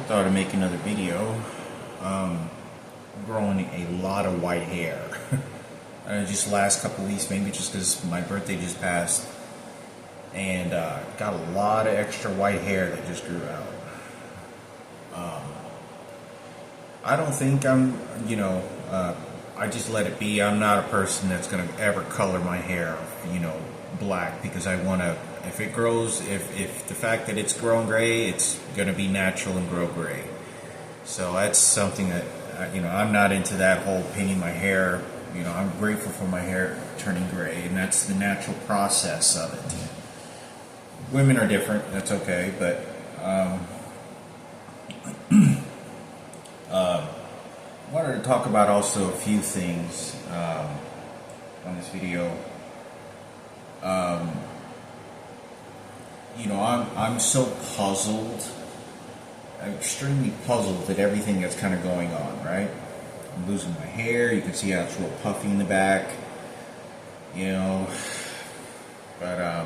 thought of making another video. Growing a lot of white hair. Just the last couple weeks, maybe just because my birthday just passed, and got a lot of extra white hair that just grew out. I don't think I just let it be. I'm not a person that's going to ever color my hair, black, because I want to, if it grows, if the fact that it's grown gray, it's going to be natural and grow gray. So that's something that, I'm not into that whole painting my hair. I'm grateful for my hair turning gray, and that's the natural process of it. Women are different, that's okay, but wanted to talk about also a few things on this video. I'm so puzzled. I'm extremely puzzled at everything that's kind of going on, right? I'm losing my hair. You can see how it's real puffy in the back, but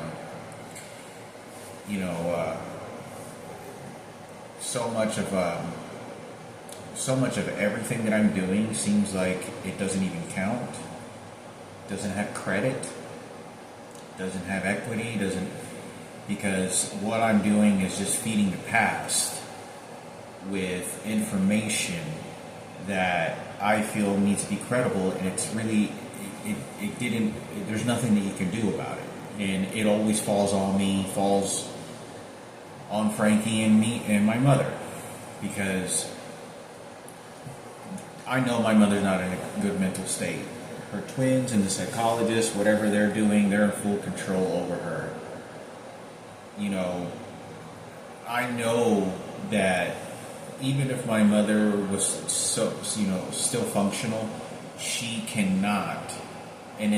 so much of everything that I'm doing seems like it doesn't even count, doesn't have credit, doesn't have equity, because what I'm doing is just feeding the past with information that I feel needs to be credible, and it's really, there's nothing that you can do about it. And it always falls on me, falls on Frankie and me and my mother, because I know my mother's not in a good mental state. Her twins and the psychologist, whatever they're doing, they're in full control over her. I know that even if my mother was still functional, she cannot. And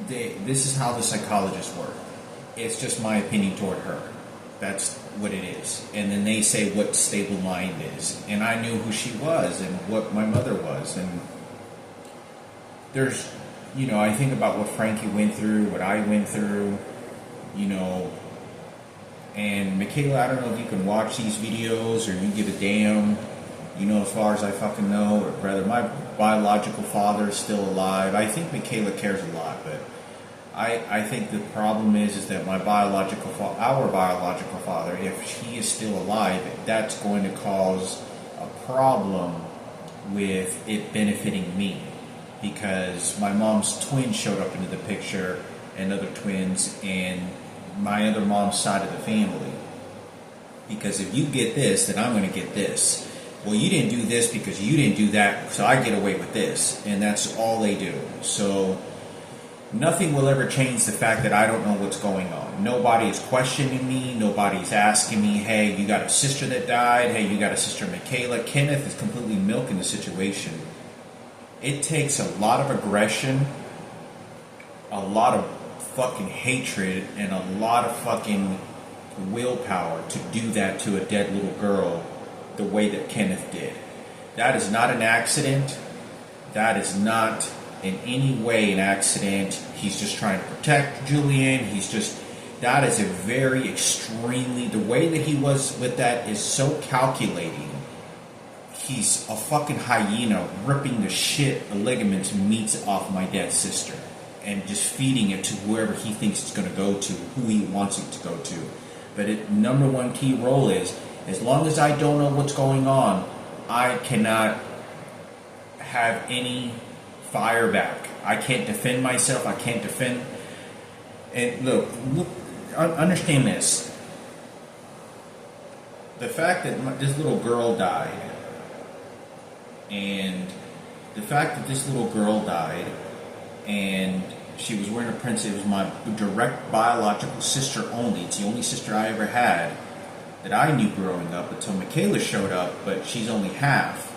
this is how the psychologists work. It's just my opinion toward her. That's what it is. And then they say what stable mind is. And I knew who she was and what my mother was. And there's, I think about what Frankie went through, what I went through, and Michaela, I don't know if you can watch these videos or you give a damn, as far as I fucking know, or rather my biological father is still alive. I think Michaela cares a lot, but I think the problem is that our biological father, if he is still alive, that's going to cause a problem with it benefiting me, because my mom's twins showed up into the picture, and other twins, and my other mom's side of the family. Because if you get this, then I'm going to get this. Well, you didn't do this because you didn't do that, so I get away with this. And that's all they do. So nothing will ever change the fact that I don't know what's going on. Nobody is questioning me. Nobody's asking me, hey, you got a sister that died? Hey, you got a sister, Michaela? Kenneth is completely milking the situation. It takes a lot of aggression, a lot of fucking hatred, and a lot of fucking willpower to do that to a dead little girl the way that Kenneth did. That is not an accident. That is not in any way an accident. He's just trying to protect Julian. That is a very extremely, the way that he was with that is so calculating. He's a fucking hyena ripping the shit, the ligaments and meats off my dead sister, and just feeding it to whoever he thinks it's going to go to, who he wants it to go to. But number one key role is, as long as I don't know what's going on, I cannot have any fire back. I can't defend myself. I can't defend. And look, understand this. The fact that this little girl died, and she was wearing a princess. It was my direct biological sister only. It's the only sister I ever had that I knew growing up until Michaela showed up, but she's only half.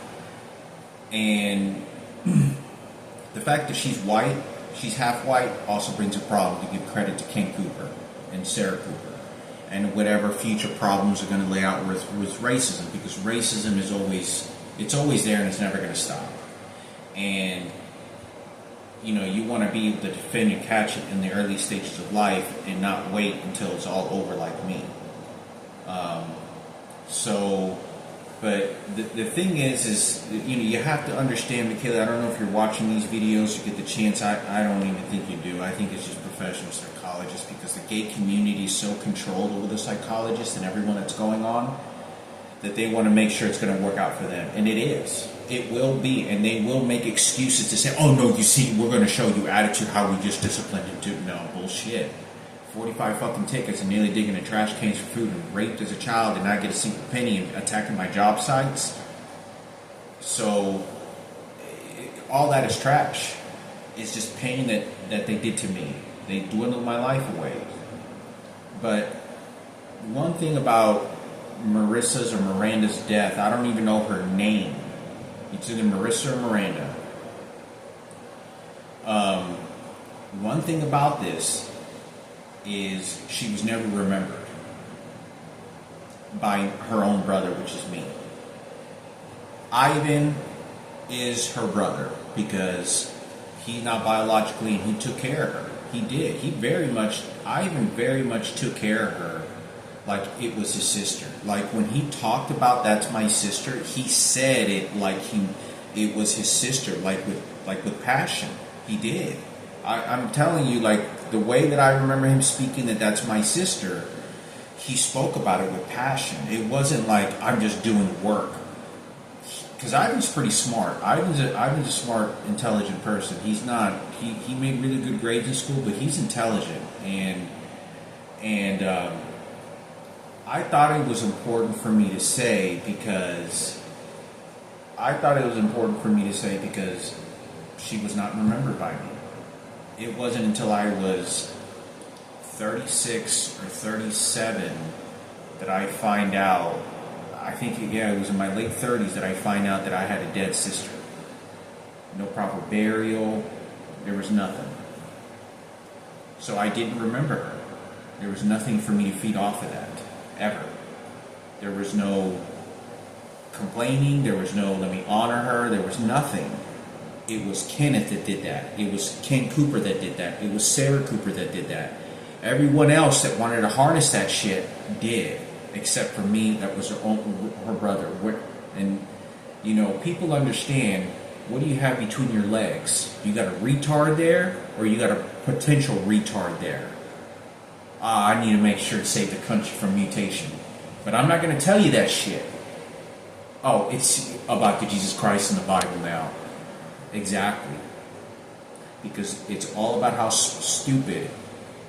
And the fact that she's half white, also brings a problem, to give credit to Ken Cooper and Sarah Cooper, and whatever future problems are going to lay out with racism, because racism is always there and it's never going to stop. And you want to be able to defend and catch it in the early stages of life and not wait until it's all over like me. So But the thing is, you have to understand, Michaela, I don't know if you're watching these videos, you get the chance, I don't even think you do. I think it's just professional psychologists, because the gay community is so controlled over the psychologists and everyone that's going on, that they want to make sure it's going to work out for them. And it is. It will be. And they will make excuses to say, oh no, you see, we're going to show you attitude, how we just disciplined him too. No, bullshit. 45 fucking tickets and nearly digging in trash cans for food and raped as a child and not get a single penny and attacking my job sites. So, all that is trash. It's just pain that they did to me. They dwindled my life away. But one thing about Marissa's or Miranda's death, I don't even know her name. It's either Marissa or Miranda. One thing about this is she was never remembered by her own brother, which is me. Ivan is her brother because he's not biologically, and he took care of her. He did. Ivan very much took care of her like it was his sister. Like when he talked about that's my sister, he said it like it was his sister, like with passion. He did. I'm telling you, like the way that I remember him speaking that's my sister, he spoke about it with passion. It wasn't like I'm just doing work. Because Ivan's pretty smart. Ivan's a smart, intelligent person. He's not. He made really good grades in school, but he's intelligent, and I thought it was important for me to say because she was not remembered by me. It wasn't until I was 36 or 37 that I find out. I think, it was in my late 30s that I find out that I had a dead sister. No proper burial. There was nothing. So I didn't remember her. There was nothing for me to feed off of that, ever. There was no complaining. There was no, let me honor her. There was nothing. It was Kenneth that did that. It was Ken Cooper that did that. It was Sarah Cooper that did that. Everyone else that wanted to harness that shit did. Except for me, that was her brother. And, people understand, what do you have between your legs? You got a retard there, or you got a potential retard there? I need to make sure to save the country from mutation. But I'm not going to tell you that shit. Oh, it's about the Jesus Christ in the Bible now. Exactly. Because it's all about how stupid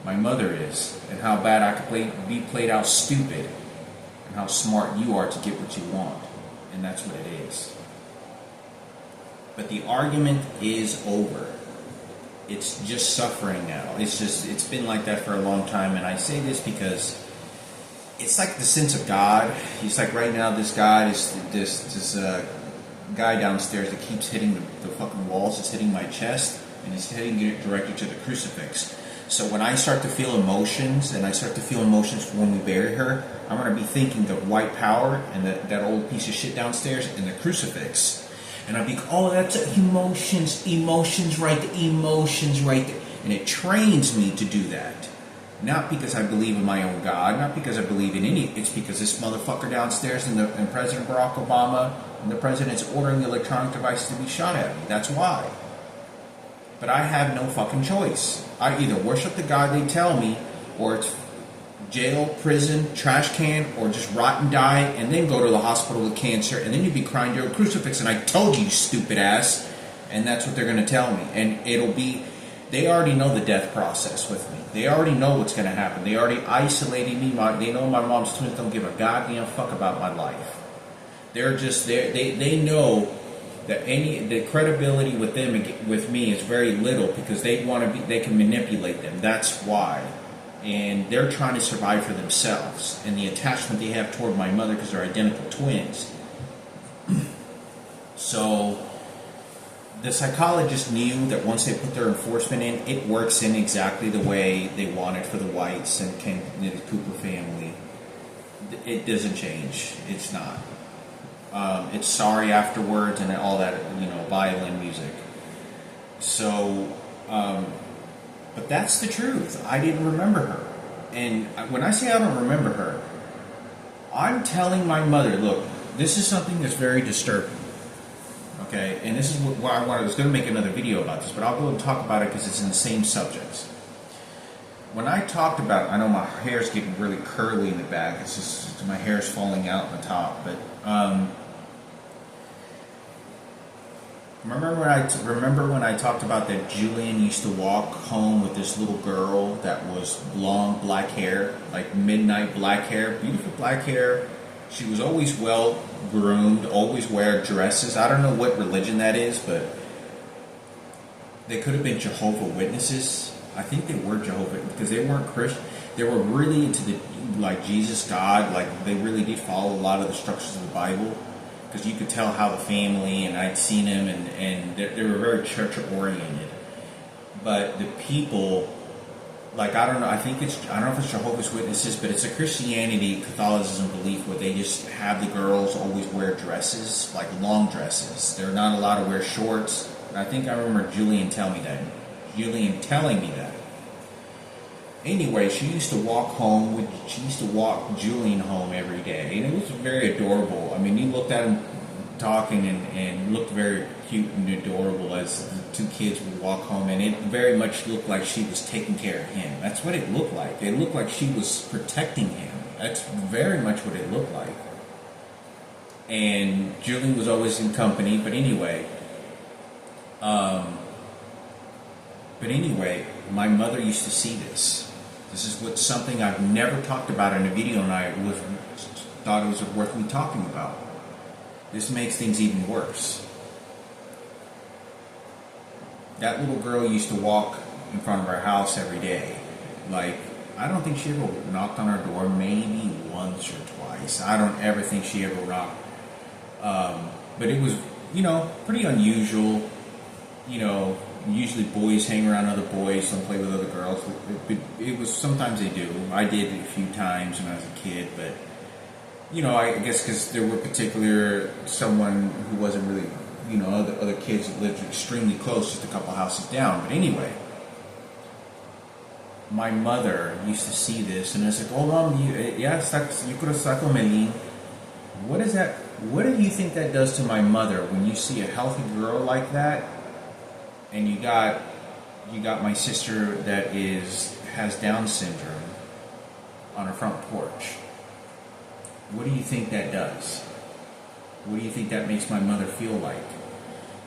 my mother is, and how bad I could be played out stupid, and how smart you are to get what you want. And that's what it is. But the argument is over. It's just suffering now. It's been like that for a long time. And I say this because it's like the sense of God. He's like, right now, this guy is this guy downstairs that keeps hitting the fucking walls. It's hitting my chest, and it's hitting it directly to the crucifix. So when I start to feel emotions, and I start to feel emotions when we bury her, I'm going to be thinking of white power and that old piece of shit downstairs and the crucifix. And I'll be, oh, that's emotions right there. And it trains me to do that. Not because I believe in my own God, not because I believe in any, it's because this motherfucker downstairs and President Barack Obama and the president's ordering the electronic device to be shot at me. That's why. But I have no fucking choice. I either worship the God they tell me, or it's jail, prison, trash can, or just rot and die, and then go to the hospital with cancer, and then you'd be crying to a crucifix, and I told you, stupid ass. And that's what they're going to tell me. And it'll be, they already know the death process with me. They already know what's going to happen. They already isolated me. They know my mom's twins don't give a goddamn fuck about my life. They're just, they know that the credibility with them, with me, is very little, because they can manipulate them. That's why. And they're trying to survive for themselves, and the attachment they have toward my mother, because they're identical twins. So the psychologist knew that once they put their enforcement in, it works in exactly the way they want it for the Whites and the Cooper family. It doesn't change. It's not. It's sorry afterwards and all that, violin music. So, but that's the truth. I didn't remember her. And when I say I don't remember her, I'm telling my mother, look, this is something that's very disturbing. Okay, and this is what I was going to make another video about this, but I'll go and talk about it because it's in the same subjects. When I talked about, I know my hair's getting really curly in the back. It's just my hair's falling out on the top. But remember when I talked about that Julian used to walk home with this little girl that was long black hair, like midnight black hair, beautiful black hair. She was always well groomed, always wear dresses. I don't know what religion that is, but they could have been Jehovah Witnesses. I think they were Jehovah, because they weren't Christian. They were really into the, like, Jesus, God. Like, they really did follow a lot of the structures of the Bible, because you could tell how the family, and I'd seen them, and they were very church oriented. But the people, like, I don't know if it's Jehovah's Witnesses, but it's a Christianity, Catholicism belief where they just have the girls always wear dresses, like long dresses. They're not allowed to wear shorts. And I think I remember Julian telling me that. Anyway, she used to walk Julian home every day, and it was very adorable. I mean, you looked at him talking and looked very cute and adorable as the two kids would walk home, and it very much looked like she was taking care of him. That's what it looked like. It looked like she was protecting him. That's very much what it looked like. And Julian was always in company, but anyway, my mother used to see this. This is something I've never talked about in a video, and I thought it was worth me talking about. This makes things even worse. That little girl used to walk in front of our house every day. Like, I don't think she ever knocked on our door, maybe once or twice. I don't ever think she ever knocked. But it was, pretty unusual. Usually boys hang around other boys, some play with other girls. It was, sometimes they do. I did it a few times when I was a kid, but, I guess because there were someone who wasn't really, other kids that lived extremely close, just a couple houses down. But anyway, my mother used to see this, and I was like, "Oh, Mom, you could have stuck on Melin." What is that? What do you think that does to my mother when you see a healthy girl like that, and you got my sister that has Down syndrome on her front porch? What do you think that does? What do you think that makes my mother feel like?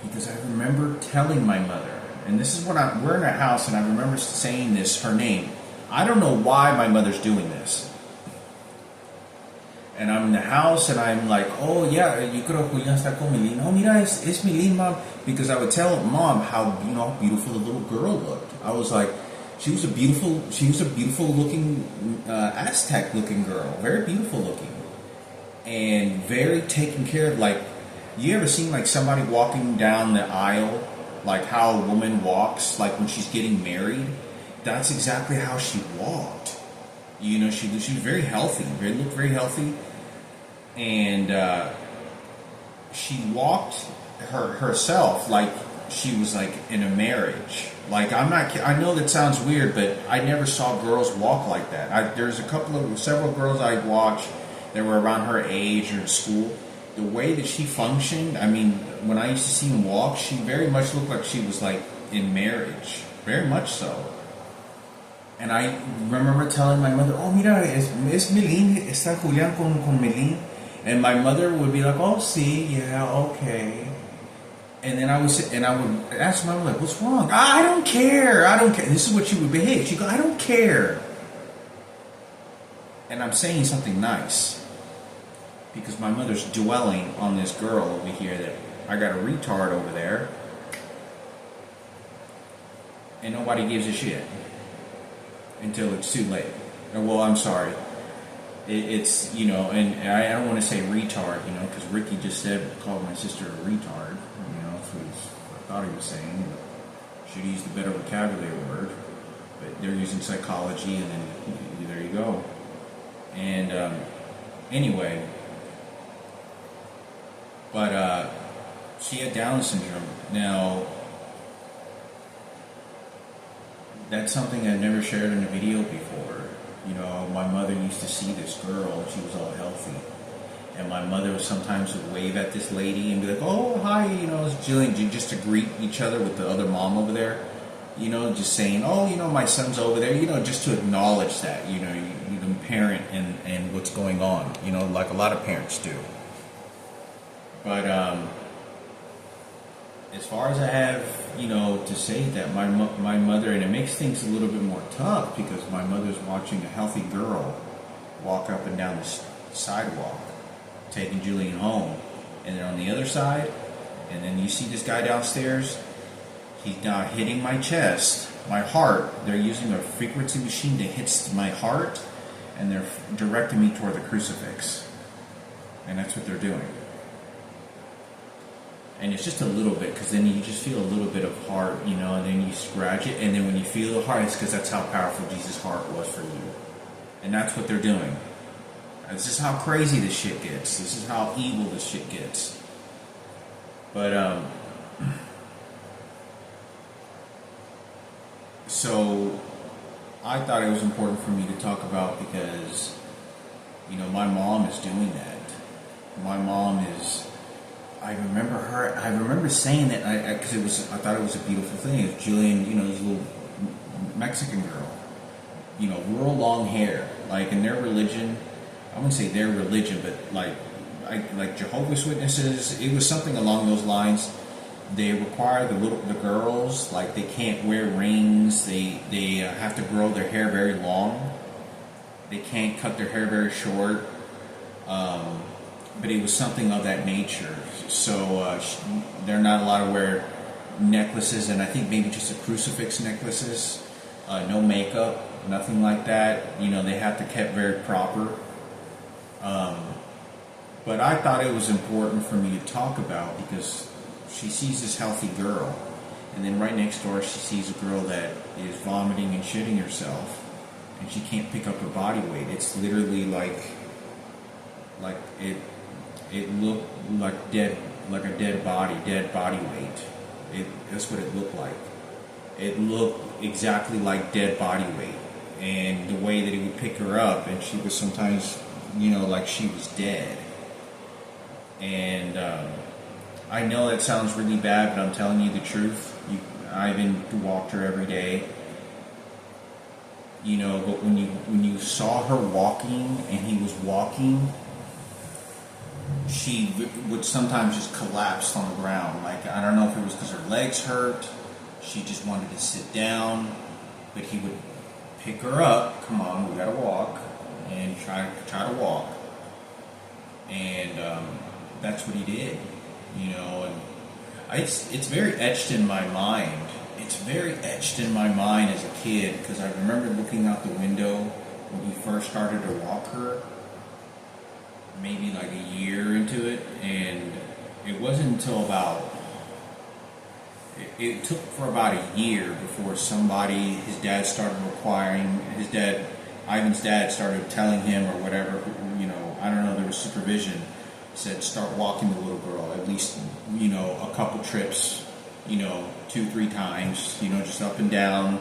Because I remember telling my mother, and this is when we're in a house, and I remember saying this, her name. I don't know why my mother's doing this. And I'm in the house, and I'm like, "Oh yeah, you could have Julian está con Melin. Oh, mira, it's Melin, Mom." Because I would tell Mom how beautiful the little girl looked. I was like, she was a beautiful looking Aztec looking girl, very beautiful looking, and very taken care of. Like, you ever seen like somebody walking down the aisle, like how a woman walks, like when she's getting married? That's exactly how she walked. She was very healthy, looked very healthy, and she walked herself like she was like in a marriage. Like, I know that sounds weird, but I never saw girls walk like that. There's several girls I watched that were around her age or in school. The way that she functioned, I mean, when I used to see them walk, she very much looked like she was like in marriage, very much so. And I remember telling my mother, "Oh, mira, es Melin, está Julian con Melin." And my mother would be like, "Oh, sí, yeah, okay." And then I would ask my mother, like, "What's wrong?" "I don't care. This is what she would behave. She'd go, "I don't care." And I'm saying something nice, because my mother's dwelling on this girl over here that I got a retard over there, and nobody gives a shit. Until it's too late. Well, I'm sorry. It's, and I don't want to say retard, because Ricky just called my sister a retard. That's what I thought he was saying. Should use the better vocabulary word. But they're using psychology, and then there you go. And anyway, but she had Down syndrome. Now, that's something I've never shared in a video before. My mother used to see this girl, and she was all healthy. And my mother sometimes would wave at this lady and be like, "Oh, hi, you know, it's Jillian," just to greet each other with the other mom over there. You know, just saying, "Oh, you know, my son's over there," you know, just to acknowledge that, you know, you can parent and what's going on, you know, like a lot of parents do. But as far as I have, you know, to say that my mother, and it makes things a little bit more tough because my mother's watching a healthy girl walk up and down the sidewalk, taking Julian home, and then on the other side, and then you see this guy downstairs, he's now hitting my chest, my heart. They're using a frequency machine that hits my heart, and they're directing me toward the crucifix, and that's what they're doing. And it's just a little bit, because then you just feel a little bit of heart, you know, and then you scratch it, and then when you feel the heart, it's because that's how powerful Jesus' heart was for you. And that's what they're doing. This is how crazy this shit gets. This is how evil this shit gets. But, so, I thought it was important for me to talk about because, you know, my mom is doing that. My mom is... I remember saying that because I thought it was a beautiful thing. It was Jillian, you know, this little Mexican girl, you know, real long hair. Like in their religion, I wouldn't say their religion, but like Jehovah's Witnesses, it was something along those lines. They require the girls, like they can't wear rings. They have to grow their hair very long. They can't cut their hair very short. But it was something of that nature. So they're not allowed to wear necklaces, and I think maybe just a crucifix necklaces. No makeup, nothing like that. You know, they have to keep very proper. But I thought it was important for me to talk about because she sees this healthy girl, and then right next door she sees a girl that is vomiting and shitting herself, and she can't pick up her body weight. It's literally like it looked like a dead body weight. That's what it looked like. It looked exactly like dead body weight, and the way that it would pick her up, and she was sometimes, you know, like she was dead. And I know that sounds really bad, but I'm telling you the truth. Ivan walked her every day. You know, but when you saw her walking and he was walking, she would sometimes just collapse on the ground. Like, I don't know if it was because her legs hurt, she just wanted to sit down, but he would pick her up, come on, we gotta walk, and try to walk. And that's what he did, you know, and it's very etched in my mind. It's very etched in my mind as a kid, because I remember looking out the window when he first started to walk her, maybe like a year into it, and it wasn't until it took for about a year before his dad started requiring, Ivan's dad started telling him or whatever, you know, I don't know, there was supervision, said start walking the little girl, at least, you know, a couple trips, you know, 2-3 times, you know, just up and down,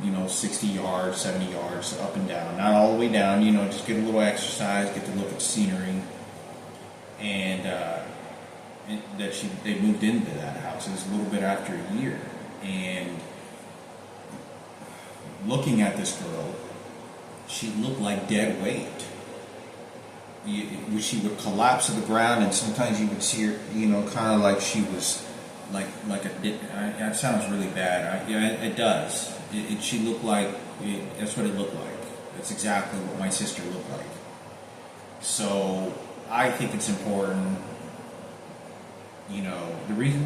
you know, 60 yards, 70 yards, up and down. Not all the way down, you know, just get a little exercise, get to look at the scenery. And they moved into that house. It was a little bit after a year. And looking at this girl, she looked like dead weight. She would collapse to the ground, and sometimes you would see her, you know, kind of like she was that sounds really bad. It does. She looked like, that's what it looked like. That's exactly what my sister looked like. So I think it's important, you know,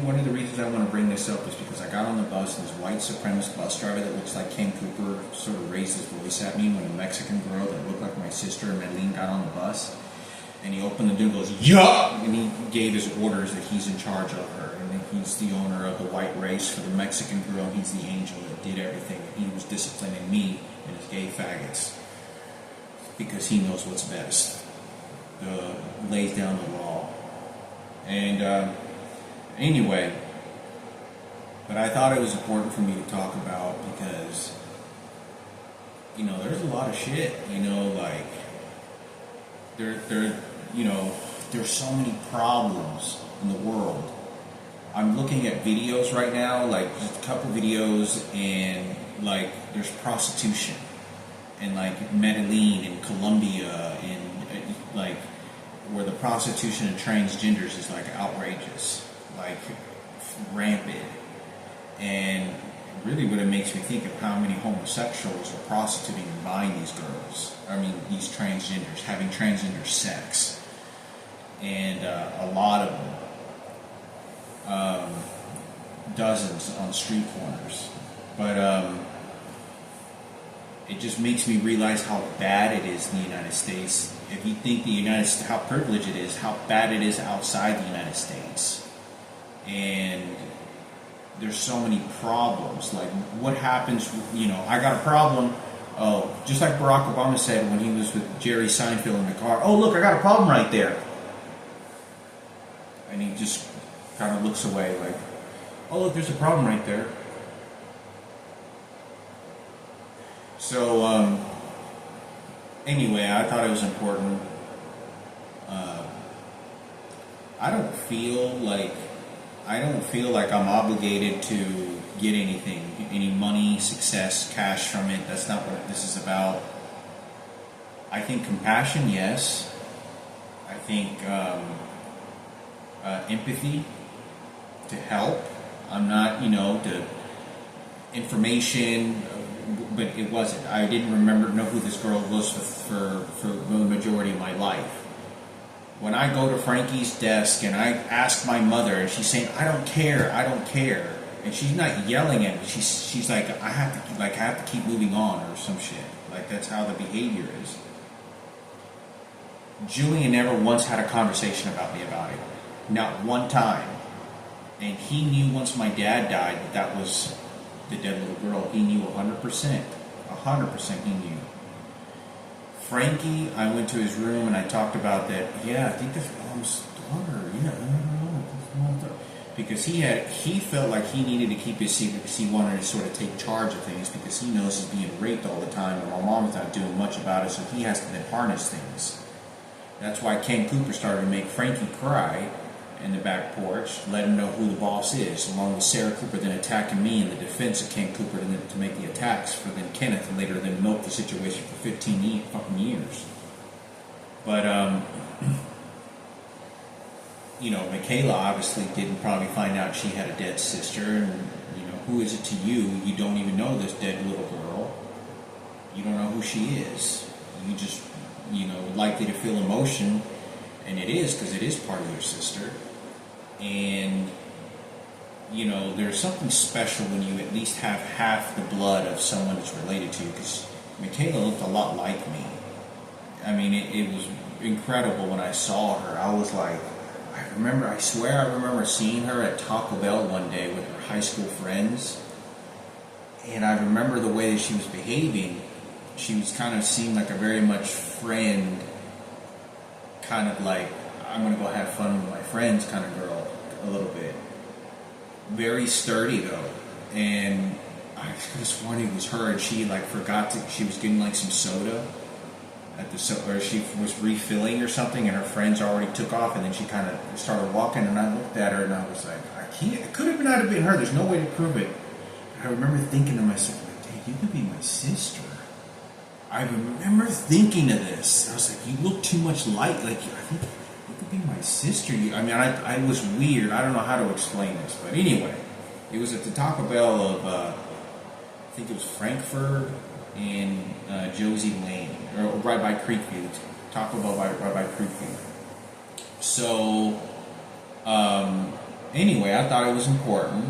one of the reasons I want to bring this up is because I got on the bus and this white supremacist bus driver that looks like Ken Cooper sort of raised his voice at me when a Mexican girl that looked like my sister, Madeline, got on the bus. And he opened the door and goes, "Yeah!" And he gave his orders that he's in charge of her. And he's the owner of the white race for the Mexican girl. He's the angel that did everything. He was disciplining me and his gay faggots because he knows what's best. Lays down the law. And anyway, but I thought it was important for me to talk about because, you know, there's a lot of shit, you know, like you know, there's so many problems in the world. I'm looking at videos right now, like just a couple videos, and like there's prostitution, and like Medellin and Colombia, and like where the prostitution of transgenders is like outrageous, like rampant, and really what it makes me think of how many homosexuals are prostituting and buying these girls. I mean, these transgenders, having transgender sex, and a lot of them. Dozens on street corners, but it just makes me realize how bad it is in the United States. If you think the United States, how privileged it is, how bad it is outside the United States, and there's so many problems. Like, what happens? You know, I got a problem. Oh, just like Barack Obama said when he was with Jerry Seinfeld in the car. Oh, look, I got a problem right there, and he just kind of looks away like, oh, look, there's a problem right there. So, anyway, I thought it was important. I don't feel like I'm obligated to get anything, any money, success, cash from it. That's not what this is about. I think compassion, yes. I think empathy, to help. I'm not, the information, but it wasn't. I didn't know who this girl was for the majority of my life. When I go to Frankie's desk and I ask my mother, and she's saying, I don't care, and she's not yelling at me. She's like, I have to keep moving on or some shit. Like, that's how the behavior is. Julian never once had a conversation about me about it. Not one time. And he knew once my dad died that was the dead little girl. He knew 100%. 100% he knew. Frankie, I went to his room and I talked about that. Yeah, I think that's mom's daughter. Yeah, I don't know. That's mom's daughter. Because he felt like he needed to keep his secret because he wanted to sort of take charge of things because he knows he's being raped all the time and my mom's not doing much about it, so he has to then harness things. That's why Ken Cooper started to make Frankie cry in the back porch, let him know who the boss is, along with Sarah Cooper then attacking me in the defense of Ken Cooper to make the attacks for then Kenneth and later then milk the situation for 15 fucking years. But, Michaela obviously didn't probably find out she had a dead sister, and, who is it to you? You don't even know this dead little girl. You don't know who she is. You just, likely to feel emotion, and it is, because it is part of your sister. And, there's something special when you at least have half the blood of someone that's related to you, because Michaela looked a lot like me. I mean, it was incredible when I saw her. I was like, I swear I remember seeing her at Taco Bell one day with her high school friends, and I remember the way that she was behaving. She was kind of seemed like a very much friend, kind of like, I'm going to go have fun with my friends kind of girl, a little bit. Very sturdy though, and I could have sworn it was her, and she she was getting like some soda or she was refilling or something, and her friends already took off, and then she kind of started walking, and I looked at her and I was like, it could have not been her, there's no way to prove it. I remember thinking to myself, like, hey, you could be my sister. I remember thinking of this. I was like, you look too much like I think you could be my sister. I was weird. I don't know how to explain this. But anyway, it was at the Taco Bell of, I think it was Frankfurt and Josie Lane, or right by Creekview. Taco Bell right by Creekview. So, anyway, I thought it was important.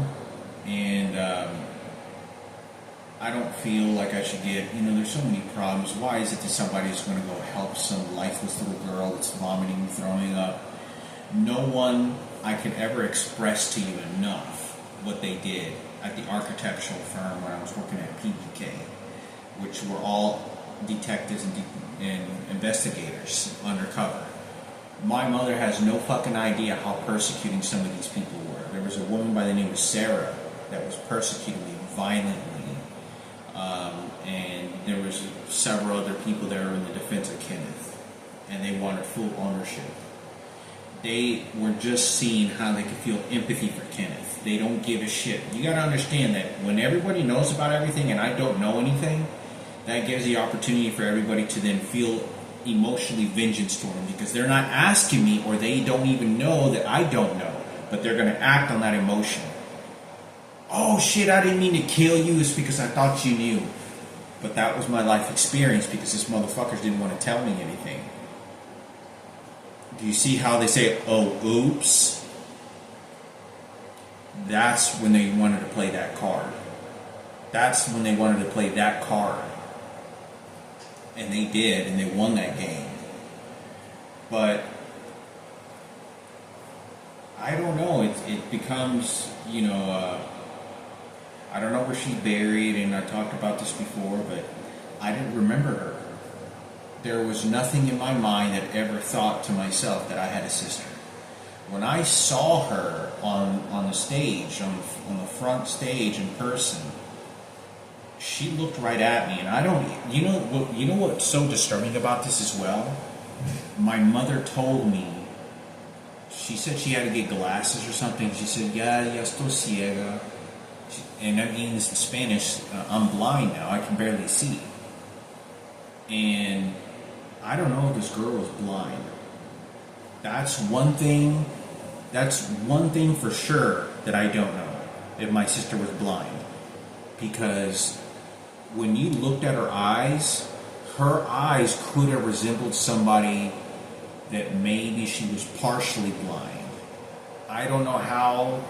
And, I don't feel like I should get, there's so many problems. Why is it that somebody's going to go help some lifeless little girl that's vomiting and throwing up? No one I can ever express to you enough what they did at the architectural firm when I was working at PPK, which were all detectives and investigators undercover. My mother has no fucking idea how persecuting some of these people were. There was a woman by the name of Sarah that was persecuting me violently. And there was several other people there in the defense of Kenneth. and they wanted full ownership. They were just seeing how they could feel empathy for Kenneth. They don't give a shit. You got to understand that when everybody knows about everything and I don't know anything, that gives the opportunity for everybody to then feel emotionally vengeance toward them, because they're not asking me, or they don't even know that I don't know, but they're going to act on that emotion. Oh shit, I didn't mean to kill you. It's because I thought you knew. But that was my life experience, because this motherfuckers didn't want to tell me anything. Do you see how they say, oh, oops? That's when they wanted to play that card. That's when they wanted to play that card. And they did, and they won that game. But I don't know. It becomes, I don't know where she's buried, and I talked about this before, but I didn't remember her. There was nothing in my mind that ever thought to myself that I had a sister. When I saw her on the stage, on the front stage in person, she looked right at me, and I don't. You know what's so disturbing about this as well? My mother told me. She said she had to get glasses or something. She said, "Ya estoy ciega," and that means in Spanish, I'm blind now. I can barely see. And I don't know if this girl was blind. That's one thing for sure that I don't know, if my sister was blind. Because when you looked at her eyes could have resembled somebody that maybe she was partially blind. I don't know how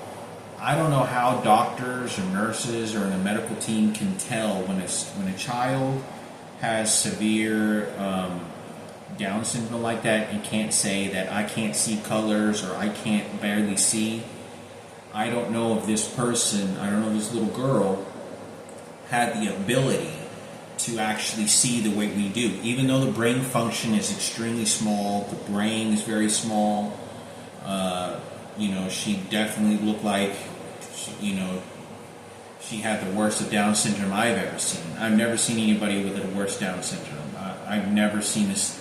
doctors or nurses or the medical team can tell when a child has severe Down syndrome like that and can't say that I can't see colors or I can't barely see. I don't know if this little girl had the ability to actually see the way we do. Even though the brain function is extremely small, the brain is very small. She definitely looked like, she had the worst of Down syndrome I've ever seen. I've never seen anybody with the worst Down syndrome. I've never seen this.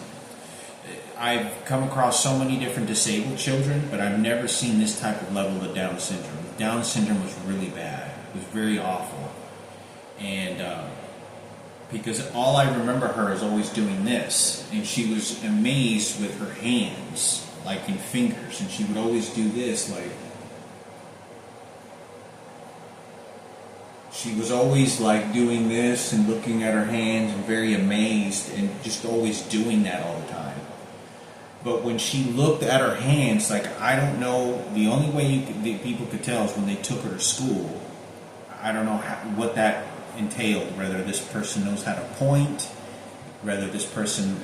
I've come across so many different disabled children, but I've never seen this type of level of Down syndrome. Down syndrome was really bad. It was very awful. And because all I remember her is always doing this, and she was amazed with her hands, like in fingers, and she would always do this, like she was always like doing this and looking at her hands and very amazed and just always doing that all the time. But when she looked at her hands, like, I don't know, the only way people could tell is when they took her to school. I don't know what that entailed, whether this person knows how to point, whether this person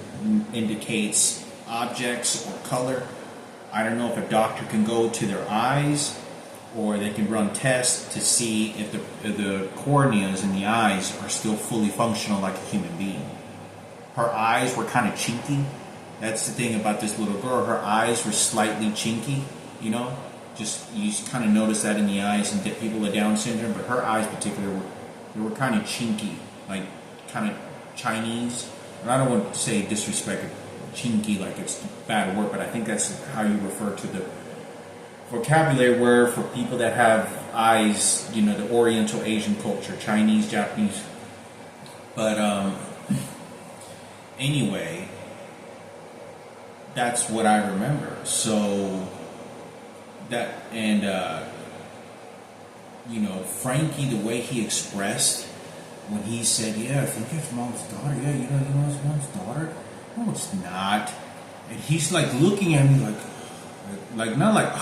indicates objects or color. I don't know if a doctor can go to their eyes, or they can run tests to see if the corneas in the eyes are still fully functional like a human being. Her eyes were kind of chinky. That's the thing about this little girl. Her eyes were slightly chinky, Just you kind of notice that in the eyes in people with Down syndrome, but her eyes particularly were kind of chinky, like kind of Chinese. And I don't want to say disrespect chinky like it's a bad word, but I think that's how you refer to the vocabulary word for people that have eyes, the Oriental Asian culture, Chinese, Japanese. But anyway, that's what I remember. So that, and Frankie, the way he expressed when he said, "Yeah, I think it's mom's daughter. Yeah, it's mom's daughter." No, it's not. And he's like looking at me like not like,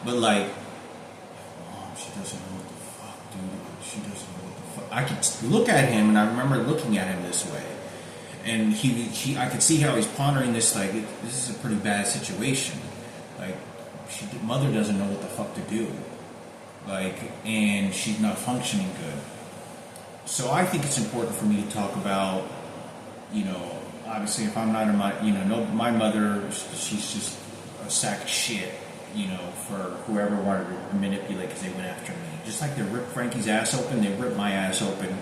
but like, Mom, she doesn't know what the fuck, dude. She doesn't know what the fuck. I could look at him, and I remember looking at him this way. And I could see how he's pondering this, like, this is a pretty bad situation. Like, mother doesn't know what the fuck to do. Like, and she's not functioning good. So I think it's important for me to talk about, obviously if I'm not in my, my mother, she's just a sack of shit, for whoever wanted to manipulate because they went after me. Just like they ripped Frankie's ass open, they ripped my ass open.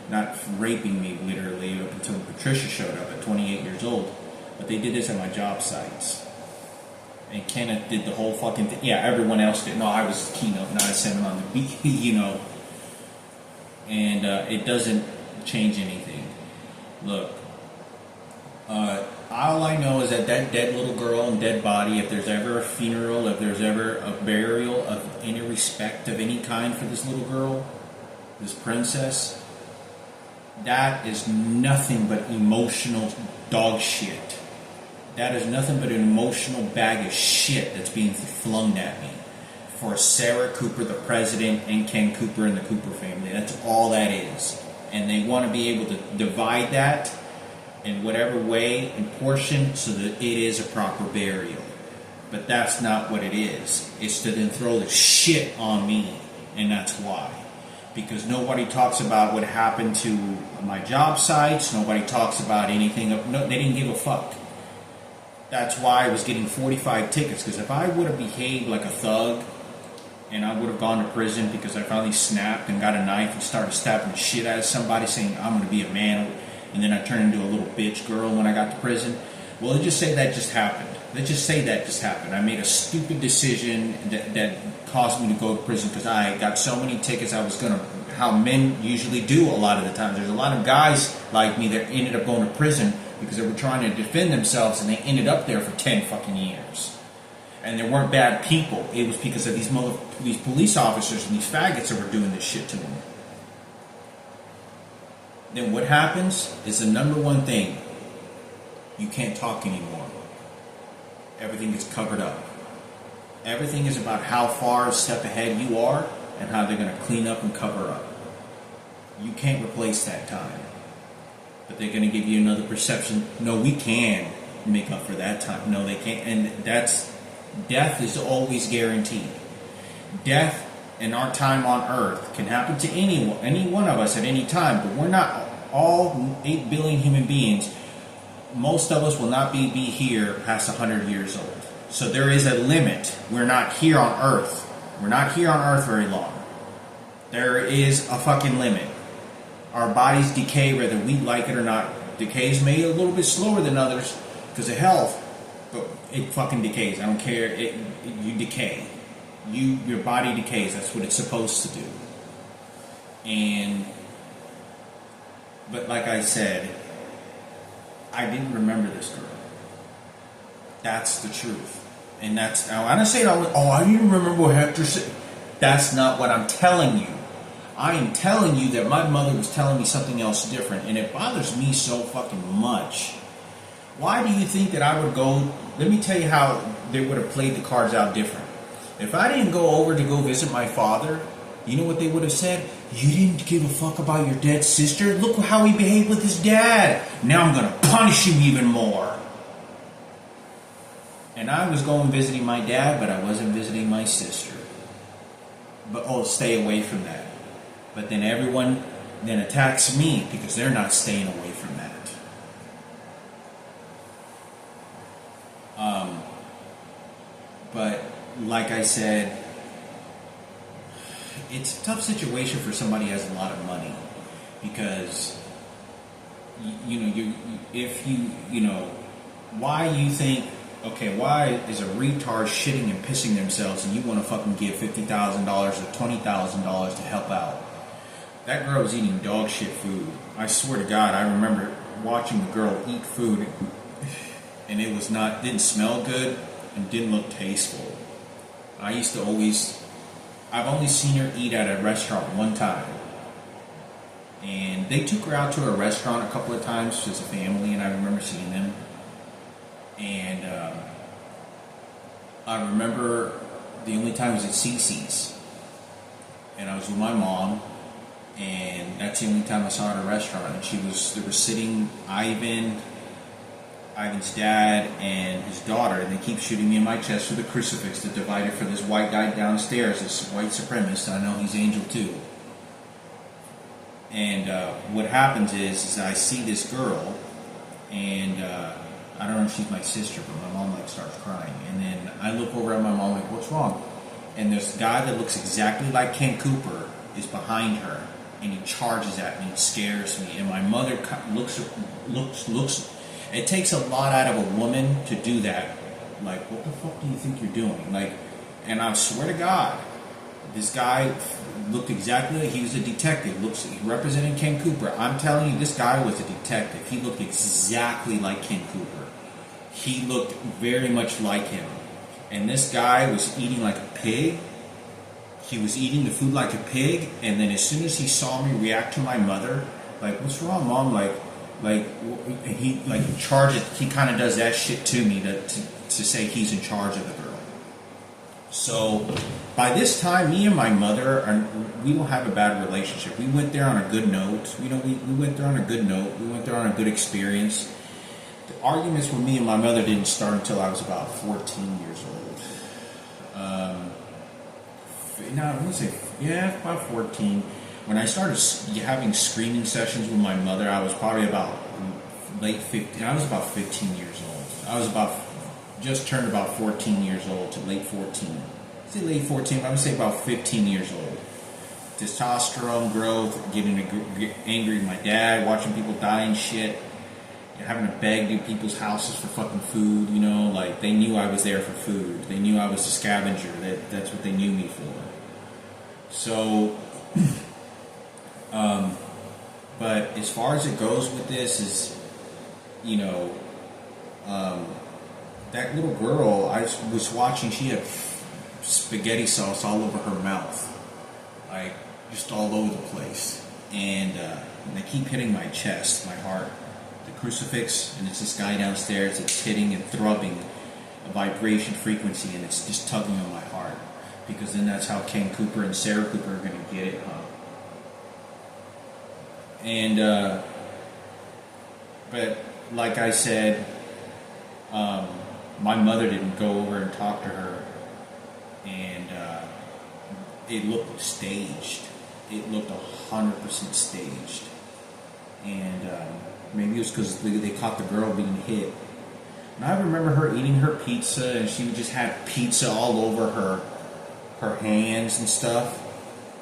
Not raping me literally up until Patricia showed up at 28 years old. But they did this at my job sites. And Kenneth did the whole fucking thing. Yeah, everyone else did. No, I was keynote 9/7 on the beat, you know. And it doesn't change anything. Look, all I know is that dead little girl and dead body, if there's ever a funeral, if there's ever a burial of any respect of any kind for this little girl, this princess, that is nothing but emotional dog shit. That is nothing but an emotional bag of shit that's being flung at me for Sarah Cooper, the president, and Ken Cooper and the Cooper family. That's all that is. And they want to be able to divide that in whatever way and portion so that it is a proper burial. But that's not what it is. It's to then throw the shit on me. And that's why. Because nobody talks about what happened to my job sites. Nobody talks about anything. No, they didn't give a fuck. That's why I was getting 45 tickets. Because if I would have behaved like a thug, and I would have gone to prison because I finally snapped and got a knife and started stabbing the shit out of somebody saying I'm going to be a man, and then I turned into a little bitch girl when I got to prison. Well, let's just say that just happened. Let's just say that just happened. I made a stupid decision that caused me to go to prison because I got so many tickets. I was going to, how men usually do a lot of the time. There's a lot of guys like me that ended up going to prison because they were trying to defend themselves and they ended up there for 10 fucking years. And they weren't bad people. It was because of these police officers and these faggots that were doing this shit to them. Then what happens is the number one thing. You can't talk anymore. Everything is covered up. Everything is about how far a step ahead you are and how they're going to clean up and cover up. You can't replace that time. But they're going to give you another perception. No, we can make up for that time. No, they can't. And death is always guaranteed. Death in our time on earth can happen to anyone, any one of us at any time, but we're not all 8 billion human beings. Most of us will not be here past 100 years old. So there is a limit. We're not here on earth. We're not here on earth very long. There is a fucking limit. Our bodies decay whether we like it or not. Decays may a little bit slower than others because of health. But it fucking decays. I don't care. You decay. Your body decays. That's what it's supposed to do. But like I said, I didn't remember this girl. That's the truth. And that's, now I don't say that, I didn't remember what Hector said. That's not what I'm telling you. I am telling you that my mother was telling me something else different. And it bothers me so fucking much. Why do you think that I would go? Let me tell you how they would have played the cards out different. If I didn't go over to go visit my father, you know what they would have said? You didn't give a fuck about your dead sister? Look how he behaved with his dad. Now I'm going to punish him even more. And I was going visiting my dad, but I wasn't visiting my sister. But stay away from that. But then everyone then attacks me because they're not staying away from that. But like I said, it's a tough situation for somebody who has a lot of money because why you think, okay, why is a retard shitting and pissing themselves and you want to fucking give $50,000 or $20,000 to help out? That girl was eating dog shit food. I swear to God, I remember watching the girl eat food and it didn't smell good and didn't look tasteful. I've only seen her eat at a restaurant one time. And they took her out to a restaurant a couple of times as a family, and I remember seeing them. And I remember the only time was at Cece's. And I was with my mom, and that's the only time I saw her at a restaurant. And they were sitting, Ivan's dad and his daughter, and they keep shooting me in my chest with a crucifix to divide it for this white guy downstairs, this white supremacist. I know he's angel too. And what happens is I see this girl, and I don't know if she's my sister, but my mom starts crying. And then I look over at my mom like, what's wrong? And this guy that looks exactly like Ken Cooper is behind her, and he charges at me and scares me. And my mother looks, It takes a lot out of a woman to do that. Like, what the fuck do you think you're doing? Like, and I swear to God, this guy looked exactly like he was a detective. He represented Ken Cooper. I'm telling you, this guy was a detective. He looked exactly like Ken Cooper. He looked very much like him. And this guy was eating like a pig. He was eating the food like a pig. And then as soon as he saw me react to my mother, like, what's wrong, Mom? He charges. He kind of does that shit to me to say he's in charge of the girl. So by this time, me and my mother we don't have a bad relationship. We went there on a good note. We went there on a good note. We went there on a good experience. The arguments with me and my mother didn't start until I was about 14 years old. About 14. When I started having screaming sessions with my mother, I was probably about late 15. I was about 15 years old. I was just turned about 14 years old to late 14. I say late 14, but I would say about 15 years old. Testosterone growth, getting angry at my dad, watching people die and shit, having to beg to people's houses for fucking food, like they knew I was there for food. They knew I was a scavenger. That's what they knew me for. So, but as far as it goes with this is, that little girl I was watching, she had spaghetti sauce all over her mouth, like just all over the place, and they keep hitting my chest, my heart, the crucifix, and it's this guy downstairs that's hitting and throbbing a vibration frequency, and it's just tugging on my heart, because then that's how Ken Cooper and Sarah Cooper are going to get it, huh? And but like I said, my mother didn't go over and talk to her, and it looked staged. It looked 100% staged, and maybe it was because they caught the girl being hit. And I remember her eating her pizza, and she would just have pizza all over her hands and stuff.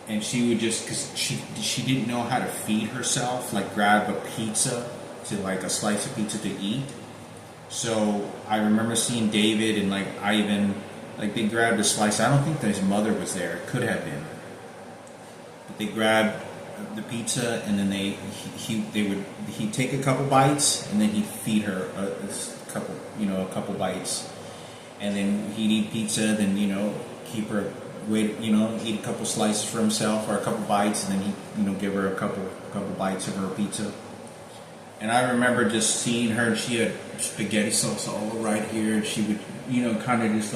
And she would just, because she didn't know how to feed herself, like grab a pizza like a slice of pizza to eat. So I remember seeing David and like Ivan, like they grabbed a slice. I don't think that his mother was there. It could have been. But they grabbed the pizza, and then he'd take a couple bites, and then he'd feed her a couple bites, and then he'd eat pizza, then keep her eat a couple slices for himself or a couple bites, and then he'd give her a couple bites of her pizza. And I remember just seeing her, and she had spaghetti sauce all right here, and she would kind of just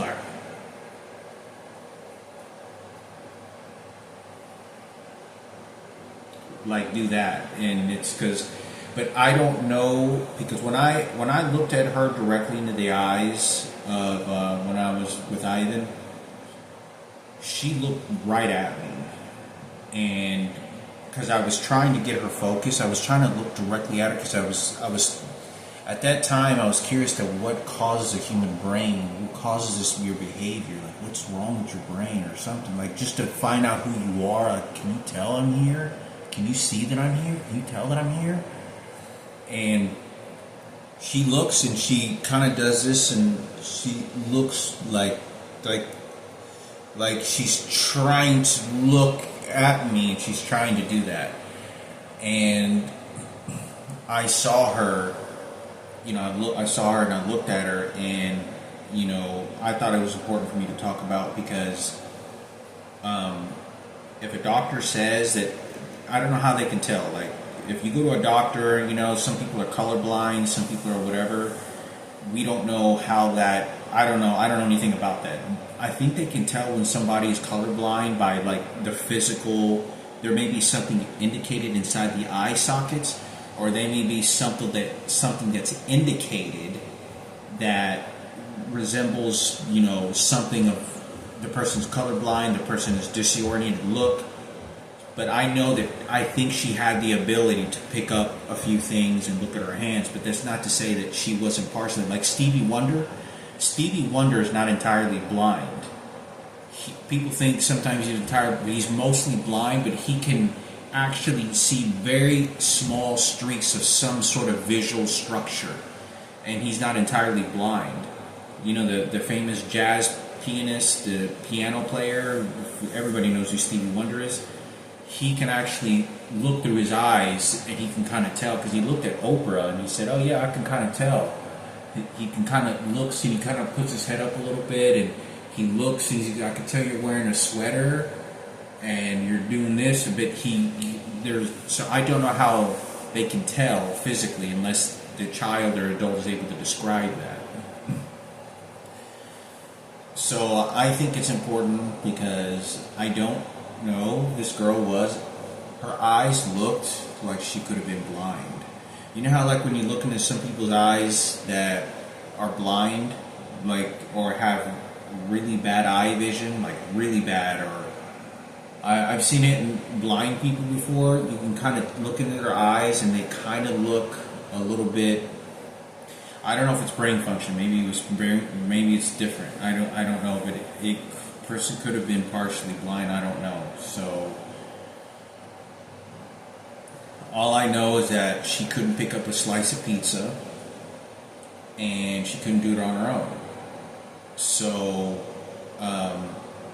like do that. And it's but I don't know, because when I looked at her directly into the eyes of when I was with Ivan, she looked right at me, and because I was trying to get her focus, I was trying to look directly at her, because I was at that time I was curious to what causes a human brain, what causes this weird behavior, like what's wrong with your brain or something, like just to find out who you are. Like, can you tell I'm here? Can you see that I'm here? Can you tell that I'm here? And she looks, and she kind of does this, and she looks like she's trying to look at me, and she's trying to do that. And I saw her, I saw her, and I looked at her, and I thought it was important for me to talk about, because if a doctor says that, I don't know how they can tell. Like, if you go to a doctor, some people are colorblind, some people are whatever. We don't know how that. I don't know anything about that. I think they can tell when somebody is colorblind by like the physical. There may be something indicated inside the eye sockets, or there may be something that's indicated that resembles, something of the person's colorblind, the person is disoriented look. But I know that I think she had the ability to pick up a few things and look at her hands, but that's not to say that she wasn't partially. Like Stevie Wonder is not entirely blind. People think sometimes he's mostly blind, but he can actually see very small streaks of some sort of visual structure. and he's not entirely blind. You know, the famous jazz pianist, the piano player, everybody knows who Stevie Wonder is. He can actually look through his eyes, and he can kind of tell, because he looked at Oprah and he said, oh yeah, I can kind of tell. He can kind of looks, and he kind of puts his head up a little bit, and he looks, and I can tell you're wearing a sweater and you're doing this, but so I don't know how they can tell physically unless the child or adult is able to describe that. So I think it's important, because I don't know, this girl her eyes looked like she could have been blind. You know how, like, when you look into some people's eyes that are blind, like, or have really bad eye vision, like really bad, or I've seen it in blind people before. You can kind of look into their eyes and they kind of look a little bit, I don't know if it's brain function, maybe it's different. I don't know, but a person could have been partially blind, I don't know. So all I know is that she couldn't pick up a slice of pizza, and she couldn't do it on her own. So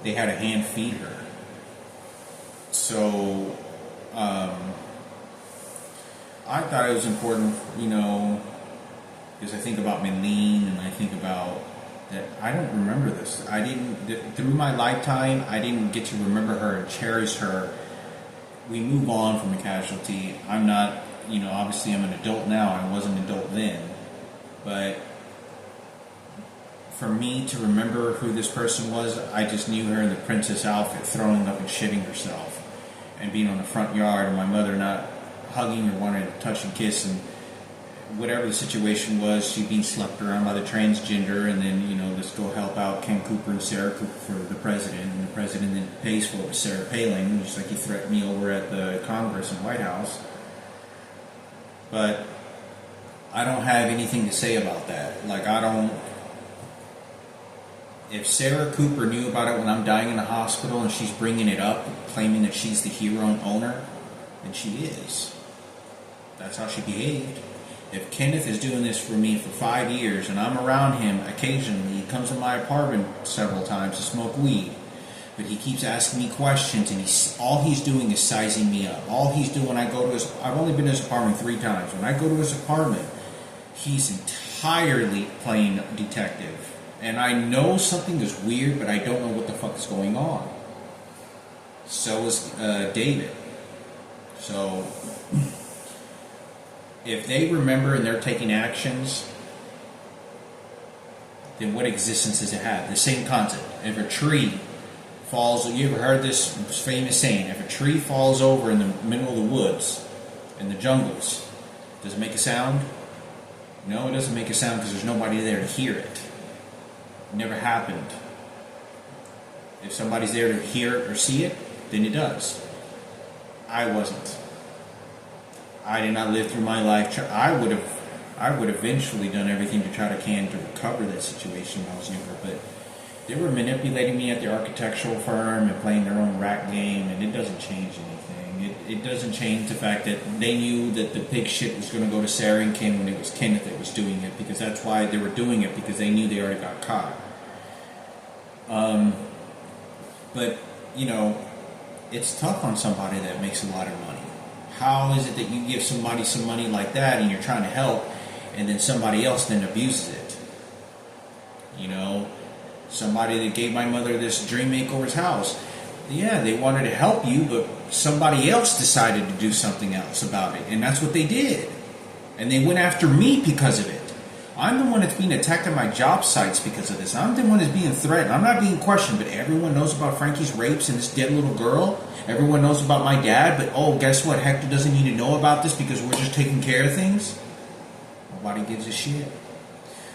they had a hand feed her. So I thought it was important, because I think about Minleen, and I think about that I don't remember this. Through my lifetime, I didn't get to remember her and cherish her. We move on from the casualty. I'm not, obviously I'm an adult now. I wasn't an adult then. But for me to remember who this person was, I just knew her in the princess outfit, throwing up and shitting herself, and being on the front yard, and my mother not hugging her, wanting to touch and kiss, and whatever the situation was, she being slept around by the transgender, and then, let's go help out Ken Cooper and Sarah Cooper for the president, and the president then pays for it with Sarah Palin, just like he threatened me over at the Congress and White House. But I don't have anything to say about that. If Sarah Cooper knew about it when I'm dying in the hospital and she's bringing it up, claiming that she's the hero and owner, then she is. That's how she behaved. If Kenneth is doing this for me for 5 years and I'm around him occasionally, he comes to my apartment several times to smoke weed, but he keeps asking me questions, and all he's doing is sizing me up. All he's doing, I've only been to his apartment 3 times. When I go to his apartment, he's entirely playing detective. And I know something is weird, but I don't know what the fuck is going on. So is David. So if they remember and they're taking actions, then what existence does it have? The same concept. If a tree falls, you ever heard this famous saying, if a tree falls over in the middle of the woods, in the jungles, does it make a sound? No, it doesn't make a sound, because there's nobody there to hear it. It never happened. If somebody's there to hear it or see it, then it does. I wasn't. I did not live through my life. I would have eventually done everything to try to recover that situation when I was younger, but they were manipulating me at the architectural firm and playing their own rat game, and it doesn't change anything. It doesn't change the fact that they knew that the pig shit was going to go to Sarah and Ken when it was Kenneth that was doing it, because that's why they were doing it, because they knew they already got caught. But, it's tough on somebody that makes a lot of money. How is it that you give somebody some money like that and you're trying to help, and then somebody else then abuses it? Somebody that gave my mother this dream makeover's house. Yeah, they wanted to help you, but somebody else decided to do something else about it, and that's what they did. And they went after me because of it. I'm the one that's being attacked on my job sites because of this. I'm the one that's being threatened. I'm not being questioned, but everyone knows about Frankie's rapes and this dead little girl. Everyone knows about my dad, but guess what? Hector doesn't need to know about this because we're just taking care of things. Nobody gives a shit.